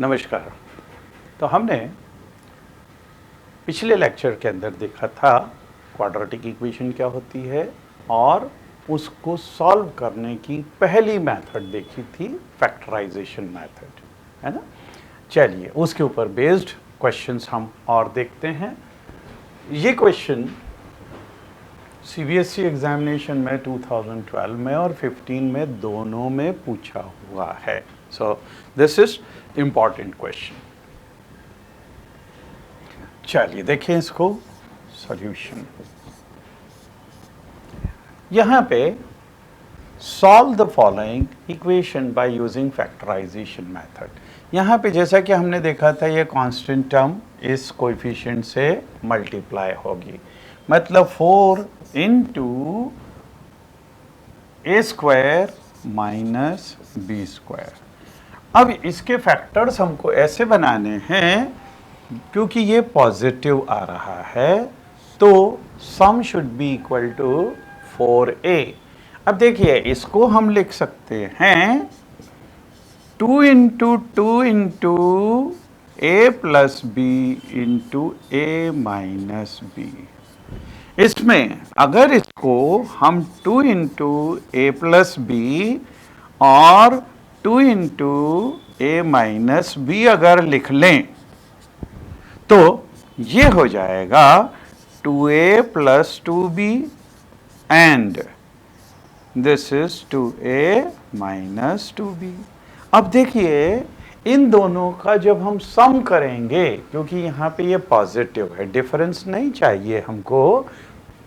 नमस्कार। तो हमने पिछले लेक्चर के अंदर देखा था क्वाड्रेटिक इक्वेशन क्या होती है और उसको सॉल्व करने की पहली मेथड देखी थी फैक्टराइजेशन मेथड, है ना। चलिए उसके ऊपर बेस्ड क्वेश्चंस हम और देखते हैं। ये क्वेश्चन सीबीएसई एग्जामिनेशन में 2012 में और 15 में दोनों में पूछा हुआ है। So this is important question. चलिए देखें इसको सॉल्यूशन। यहां पे solve the following equation by using factorization method. यहां पे जैसा कि हमने देखा था ये कांस्टेंट टर्म इस कोएफिशिएंट से मल्टीप्लाई होगी, मतलब 4 into a square minus b square. अब इसके फैक्टर्स हमको ऐसे बनाने हैं क्योंकि ये पॉजिटिव आ रहा है तो sum should be equal to 4a। अब देखिए इसको हम लिख सकते हैं 2 into a plus b into a minus b. इसमें अगर इसको हम 2 इंटू ए प्लस बी और 2 इंटू ए माइनस बी अगर लिख लें तो ये हो जाएगा 2a plus 2b and this is 2a minus 2b। अब देखिए इन दोनों का जब हम सम करेंगे, क्योंकि यहाँ पे ये पॉजिटिव है, डिफरेंस नहीं चाहिए हमको,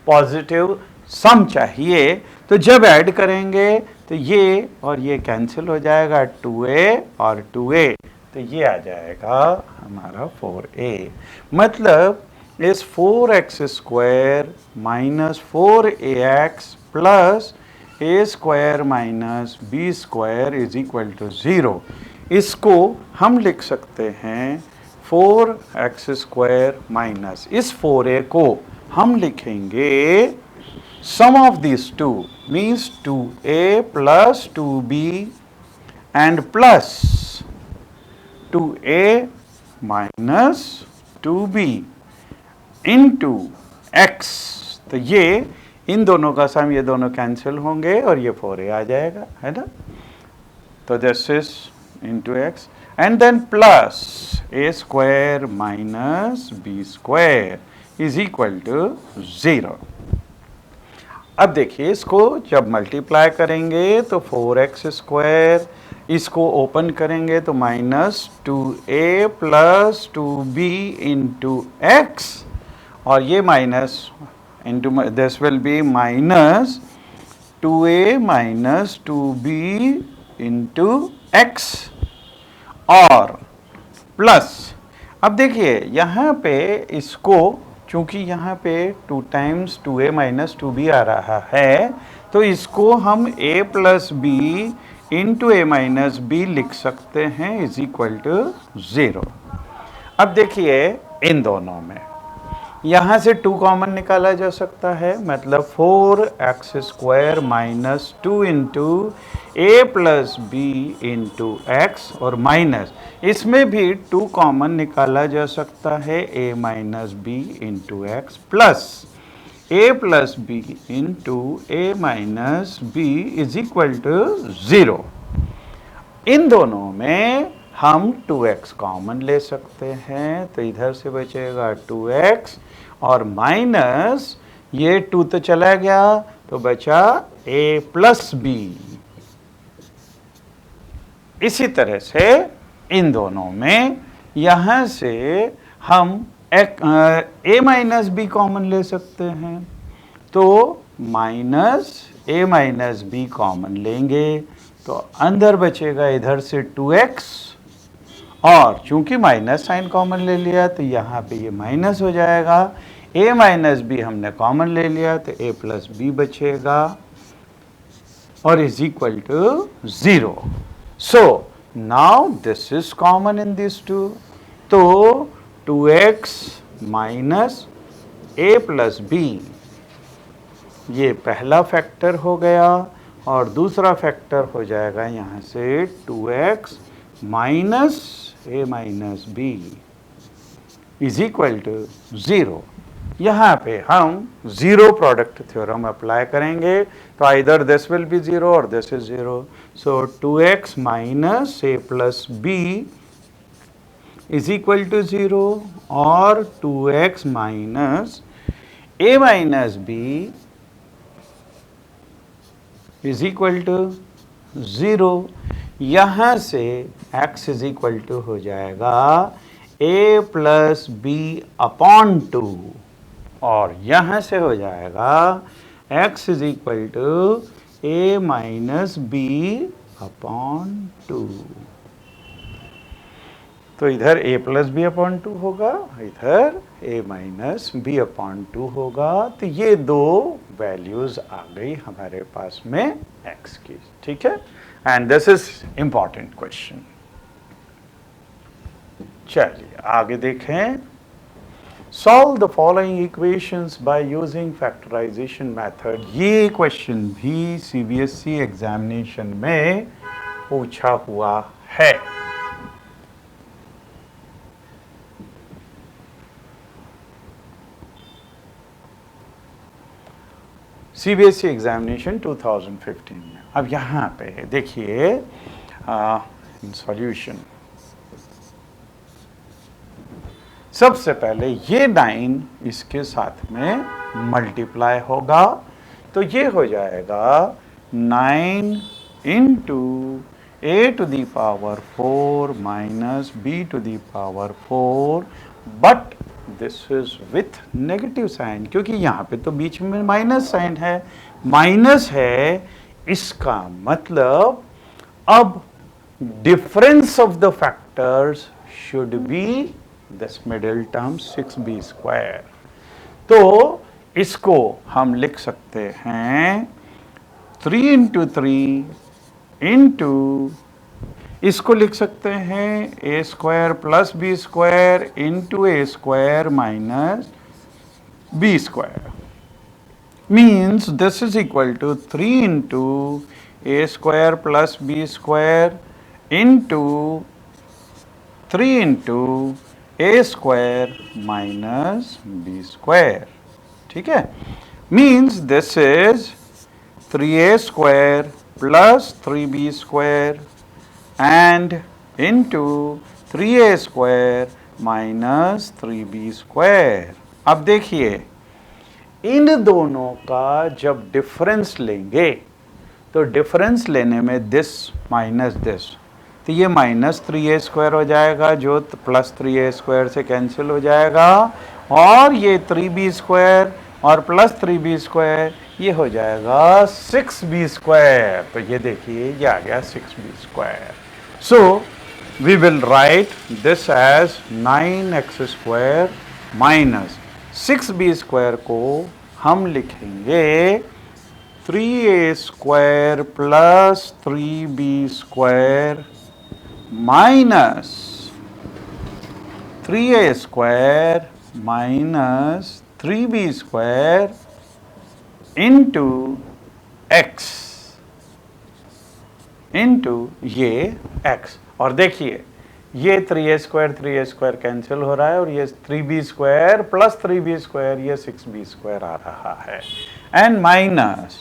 पॉजिटिव सम चाहिए, तो जब ऐड करेंगे तो ये और ये कैंसिल हो जाएगा, 2a और 2a, तो ये आ जाएगा हमारा 4a। मतलब इस 4x square minus 4ax plus a square minus b square is equal to 0। इसको हम लिख सकते हैं 4x स्क्वायर माइनस इस 4a को हम लिखेंगे sum of these two means 2a plus 2b and plus 2a minus 2b into x। तो ये इन दोनों का सम, ये दोनों कैंसिल होंगे और ये 4a आ जाएगा, है ना। तो this is into x and then plus a square minus b square is equal to 0। अब देखिए इसको जब मल्टीप्लाई करेंगे तो 4x स्क्वायर, इसको ओपन करेंगे तो minus 2a plus 2b into x और ये minus into this will B minus 2a minus 2b into x और प्लस। अब देखिए यहाँ पे इसको चूंकि यहाँ पे 2 टाइम्स 2a माइनस 2b आ रहा है तो इसको हम a plus b into a minus b लिख सकते हैं इज इक्वल टू 0। अब देखिए इन दोनों में यहाँ से 2 कॉमन निकाला जा सकता है, मतलब 4x square minus 2 into a plus b into x और माइनस इसमें भी 2 कॉमन निकाला जा सकता है a minus b into x plus a plus b into a minus b is equal to 0। इन दोनों में हम 2x कॉमन ले सकते हैं तो इधर से बचेगा 2x और माइनस ये 2 तो चला गया तो बचा a प्लस बी। इसी तरह से इन दोनों में यहां से हम a माइनस बी कॉमन ले सकते हैं तो minus a minus b common लेंगे तो अंदर बचेगा इधर से 2x और चूंकि माइनस साइन कॉमन ले लिया तो यहाँ पे ये माइनस हो जाएगा, a माइनस बी हमने कॉमन ले लिया तो a प्लस बी बचेगा और is equal to 0। So now this is common in this two, तो 2x minus a plus B ये पहला फैक्टर हो गया और दूसरा फैक्टर हो जाएगा यहाँ से 2x minus a minus b is equal to 0। यहाँ पे हम जीरो प्रोडक्ट थ्योरम अप्लाई करेंगे, तो आइदर दिस विल बी 0 और this is 0। So 2x minus a plus b is equal to 0 और 2x minus a minus b is equal to 0। यहाँ से x is equal to हो जाएगा a plus B upon 2 और यहाँ से हो जाएगा x is equal to a minus b upon 2। तो इधर a प्लस बी अपॉन 2 होगा, इधर a माइनस बी अपॉन 2 होगा। तो ये दो वैल्यूज आ गई हमारे पास में x की, ठीक है। And this is important question. चलिए आगे देखें। Solve the following equations by using factorization method. ये क्वेश्चन भी सीबीएसई एग्जामिनेशन में पूछा हुआ है। सीबीएसई एग्जामिनेशन 2015 में। अब यहाँ पे देखिए सॉल्यूशन। सबसे पहले ये 9 इसके साथ में मल्टीप्लाई होगा, तो ये हो जाएगा 9 into a to the power 4 minus b to the power 4, but this is with negative sign, क्योंकि यहाँ पे तो बीच में माइनस साइन है। माइनस है, इसका मतलब अब difference of the factors should be this middle term 6b square. तो इसको हम लिख सकते हैं 3 इंटू 3 इंटू, इसको लिख सकते हैं a square plus b square into a square minus b square. Means this is equal to 3 into a square plus b square into 3 into a square minus b square, ठीक है। Means this is 3a square plus 3b square and into 3a square minus 3b square। अब देखिए इन दोनों का जब difference लेंगे तो difference लेने में दिस माइनस दिस, तो ये माइनस 3a स्क्वायर हो जाएगा जो प्लस 3a स्क्वायर से कैंसिल हो जाएगा, और ये 3b स्क्वायर और प्लस 3b स्क्वायर ये हो जाएगा 6b स्क्वायर। तो ये देखिए ये आ गया 6b square. So we will write this as 9x square minus 6b square को हम लिखेंगे 3a square plus 3b square minus 3a square minus 3b square into x into ये x। और देखिए ये 3a स्क्वायर कैंसिल हो रहा है, और ये 3b square plus 3b square ये 6b स्क्वायर आ रहा है, and minus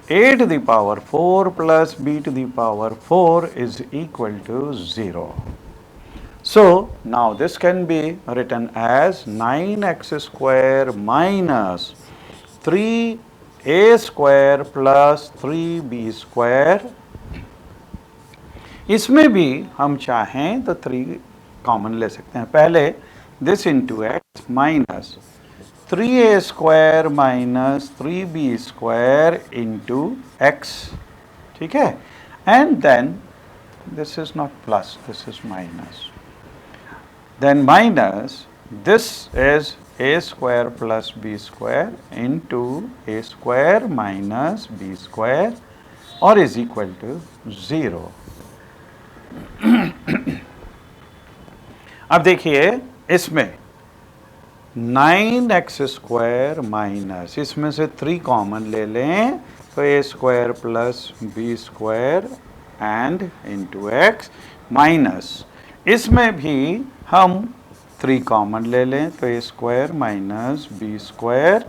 a to the power 4 plus b to the power 4 is equal to 0। So now this can be written as 9x square minus 3a square plus 3b square. इसमें भी हम चाहें तो 3 common ले सकते हैं। पहले this into x minus 3a square minus 3b square into x, ठीक है। And then this is not plus, this is minus, then minus this is a square plus b square into a square minus b square और is equal to 0। अब देखिए इसमें 9x square minus, इसमें से 3 common ले लें तो a square plus b square and into x minus इसमें भी हम 3 कॉमन ले लें तो a square minus b square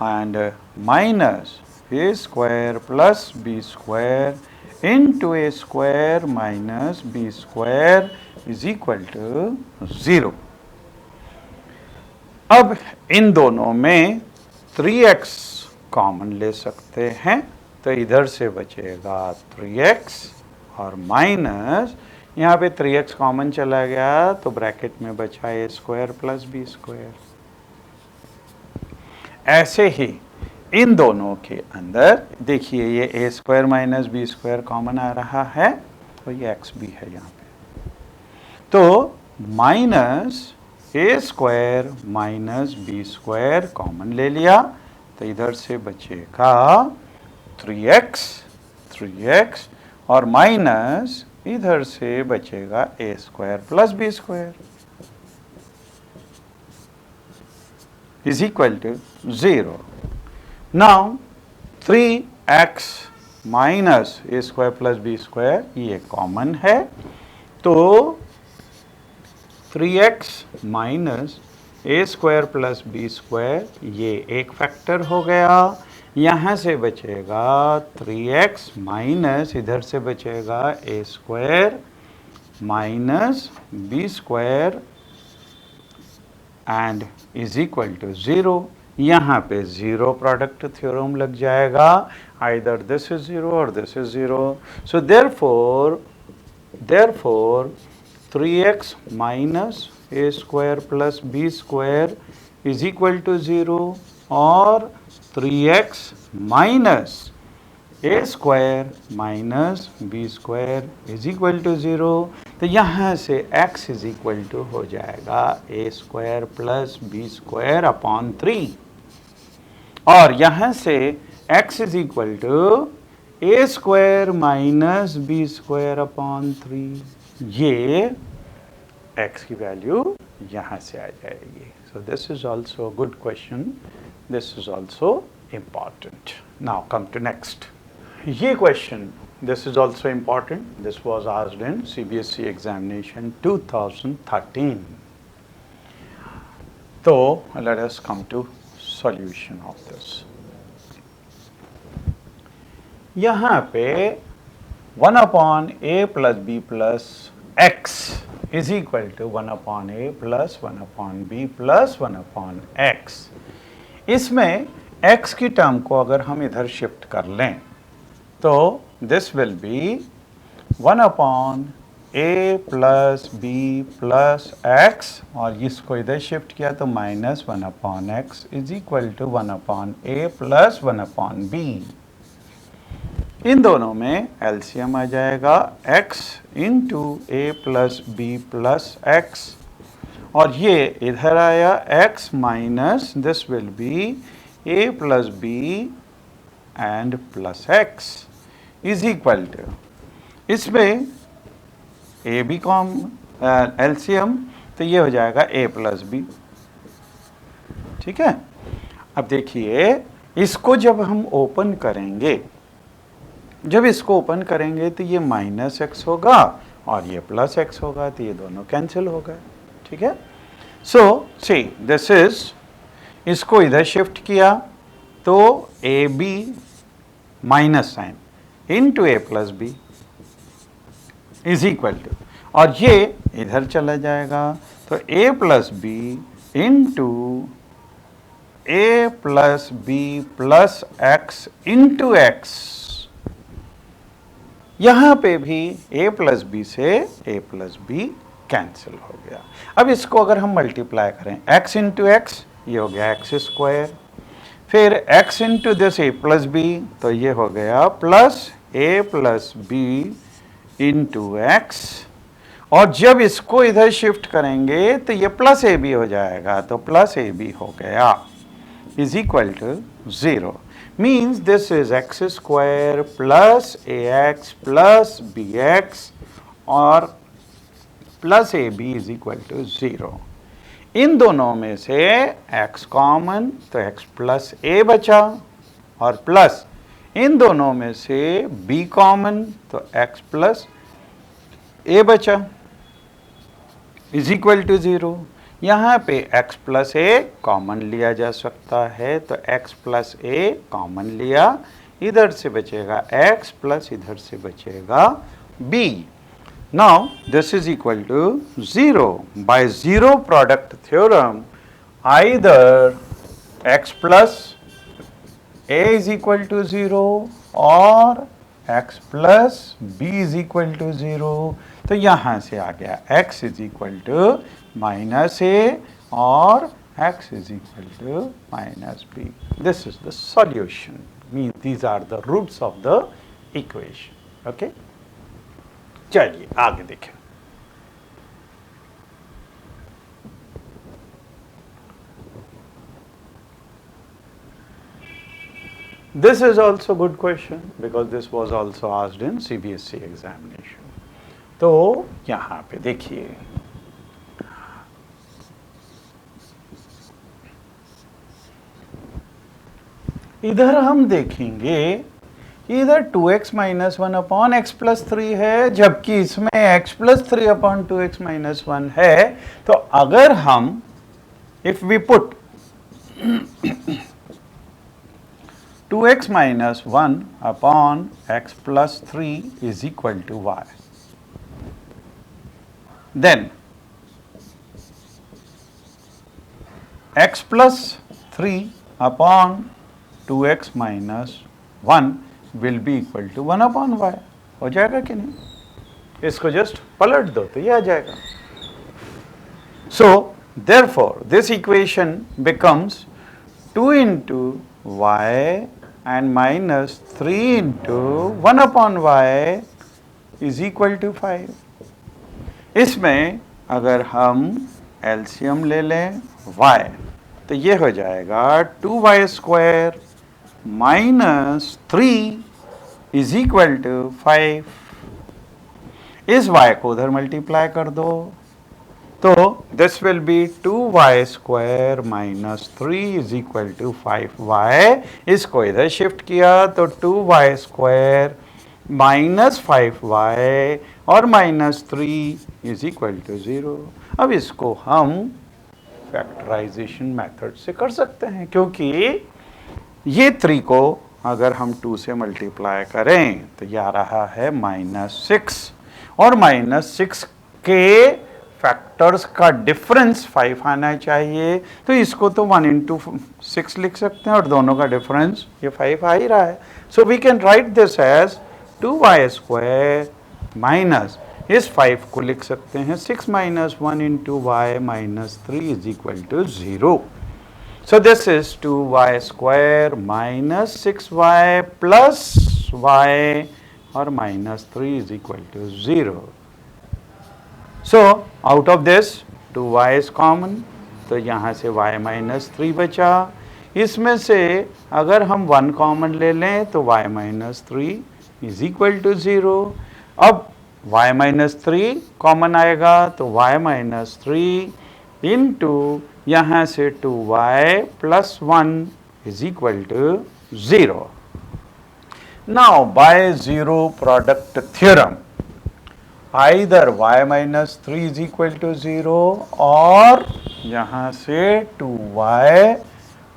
and minus a square plus b square into a square minus b square is equal to 0। अब इन दोनों में 3x common ले सकते हैं तो इधर से बचेगा 3x और माइनस यहाँ पे 3x कॉमन चला गया तो ब्रैकेट में बचा a square plus b square. ऐसे ही इन दोनों के अंदर देखिए ये a square minus b square common आ रहा है तो ये x भी है यहाँ पे, तो minus a square minus b square common ले लिया तो इधर से बचेगा 3x और माइनस इधर से बचेगा a square plus b square is equal to 0। Now 3x minus a square plus b square ये कॉमन है तो 3x minus a square plus b square ये एक फैक्टर हो गया। यहाँ से बचेगा 3x माइनस इधर से बचेगा a square minus b square and is equal to 0। यहाँ पे 0 प्रोडक्ट थ्योरम लग जाएगा, आइदर दिस इज 0 और this is 0। So therefore 3x minus a square plus b square is equal to 0 और 3x minus a square minus b square is equal to 0। तो यहाँ से x is equal to हो जाएगा a square plus b square upon 3 और यहाँ से x is equal to a square minus b square upon 3। ये x की वैल्यू यहाँ से आ जाएगी। So this is also a good question. This is also important. Now come to next. ये question, this is also important. This was asked in CBSE examination 2013. So let us come to solution of this. यहाँ पे 1 upon a plus b plus x is equal to 1 upon a plus 1 upon b plus 1 upon x। इसमें x की term को अगर हम इधर shift कर लें तो this will B 1 upon a plus b plus x और इसको इधर शिफ्ट किया तो minus 1 upon x is equal to 1 upon a plus 1 upon b। इन दोनों में एलसीएम आ जाएगा x into a plus b plus x और ये इधर आया x minus this will be a plus b and plus x is equal to इसमें ए बी कॉम एलसीएम तो ये हो जाएगा a प्लस बी। ठीक है, अब देखिए इसको जब हम ओपन करेंगे, जब इसको ओपन करेंगे तो ये माइनस एक्स होगा और ये प्लस एक्स होगा तो ये दोनों कैंसिल हो गए। ठीक है, सो सी दिस इज, इसको इधर शिफ्ट किया तो a b minus sign into a plus b is equal to और ये इधर चला जाएगा तो a plus b into a plus b plus x into x. यहाँ पे भी a प्लस बी से a प्लस बी कैंसिल हो गया। अब इसको अगर हम मल्टीप्लाई करें x इंटू एक्स ये हो गया एक्स स्क्वायर, फिर x into this a plus b तो ये हो गया plus a plus b into x और जब इसको इधर शिफ्ट करेंगे तो ये प्लस ए बी हो जाएगा तो प्लस ए बी हो गया is equal to 0। means this is x square plus ax plus bx और plus ab is equal to 0। इन दोनों में से x कॉमन तो x प्लस a बचा और प्लस इन दोनों में से b कॉमन तो x प्लस a बचा इज इक्वल टू 0। यहाँ पे x प्लस ए कॉमन लिया जा सकता है, तो x प्लस ए कॉमन लिया, इधर से बचेगा x प्लस इधर से बचेगा b। Now this is equal to 0। By zero product theorem either x प्लस a is equal to 0 और x plus b is equal to 0। तो यहाँ से आ गया x is equal to minus a और x is equal to minus b। This is the solution, means these are the roots of the equation। Okay? चलिए आगे देखें। This is also good question because this was also asked in CBSE examination। तो यहाँ पे देखिए, इधर हम देखेंगे इधर 2x minus 1 upon x plus 3 है, जबकि इसमें x plus 3 upon 2x minus 1 है। तो अगर हम if we put 2x minus 1 upon x plus 3 is equal to y. Then x plus 3 upon 2x minus 1 will be equal to 1 upon y। हो जाएगा कि नहीं? इसको जस्ट पलट दो तो ये आ जाएगा। So therefore this equation becomes 2 into y and minus 3 into 1 upon y is equal to 5। इसमें अगर हम एलसीएम ले लें y तो ये हो जाएगा 2y square minus 3 is equal to 5। इस y को उधर मल्टीप्लाई कर दो तो this will be 2y square minus 3 is equal to 5y। इसको इधर शिफ्ट किया तो 2y स्क्वायर माइनस 5y और माइनस 3 इज इक्वल टू 0। अब इसको हम फैक्टराइजेशन मेथड से कर सकते हैं, क्योंकि ये 3 को अगर हम 2 से मल्टीप्लाई करें तो ये आ रहा है -6 और -6 के फैक्टर्स का डिफरेंस 5 आना चाहिए। तो इसको तो 1 into 6 लिख सकते हैं और दोनों का डिफरेंस ये 5 आ ही रहा है। So we can write this as 2y square minus इस 5 को लिख सकते हैं 6 minus 1 into y minus 3 is equal to 0। So this is 2y square minus 6y plus y और minus 3 is equal to 0। So out of this 2y is common, तो यहाँ से y minus 3 बचा। इसमें से अगर हम 1 कॉमन ले लें तो y minus 3 is equal to 0। अब y minus 3 कॉमन आएगा तो y minus 3 into यहाँ से 2y plus 1 is equal to 0। Now by zero product theorem either y minus 3 is equal to 0 और यहाँ से 2y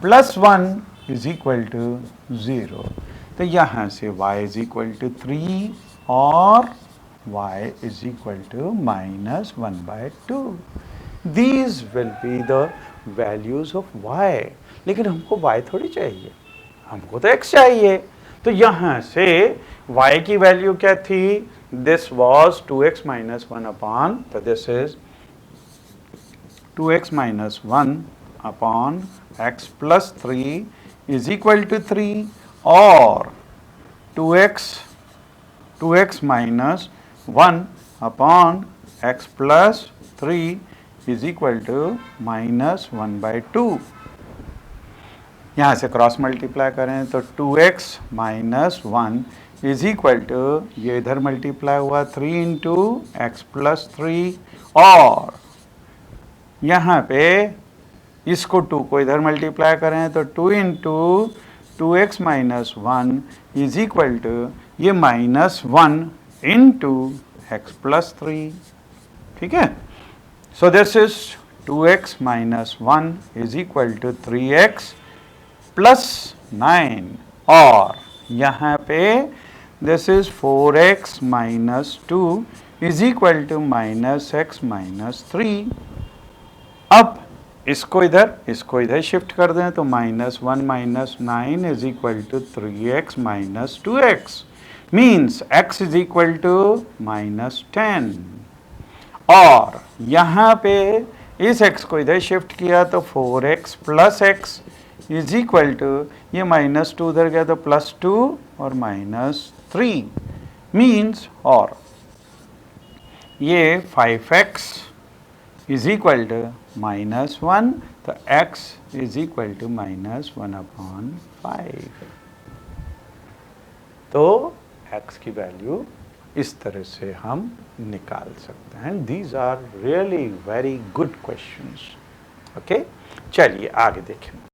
plus 1 is equal to 0। तो यहाँ से y is equal to 3 और y is equal to minus 1 by 2। These will be the values of y। लेकिन हमको y थोड़ी चाहिए, हमको तो x चाहिए। तो यहाँ से y की वैल्यू क्या थी? This was 2x minus 1 upon, so this is 2x minus 1 upon x plus 3 is equal to 3 और 2x minus 1 upon x plus 3 is equal to minus 1 by 2। यहाँ से क्रॉस मल्टीप्लाई करें तो 2x minus 1 is equal to ये इधर multiply हुआ 3 into x plus 3 और यहाँ पे इसको 2 को इधर मल्टीप्लाई करें तो 2 into 2x minus 1 is equal to ये -1 इंटू x प्लस 3, ठीक है। So this is 2x minus 1 is equal to 3x plus 9, और यहाँ पे this is 4x minus 2 is equal to minus x minus 3। अब इसको इधर शिफ्ट कर दें तो minus 1 minus 9 is equal to 3x minus 2x, means x is equal to minus 10। और यहाँ पे इस x को इधर शिफ्ट किया तो 4x plus x is equal to, ये माइनस 2 उधर गया तो प्लस 2 और माइनस 3, मीन्स, और ये 5x is equal to minus 1, तो x is equal to minus 1/5। तो x की वैल्यू इस तरह से हम निकाल सकते हैं। These are really very good questions. Okay, चलिए आगे देखें।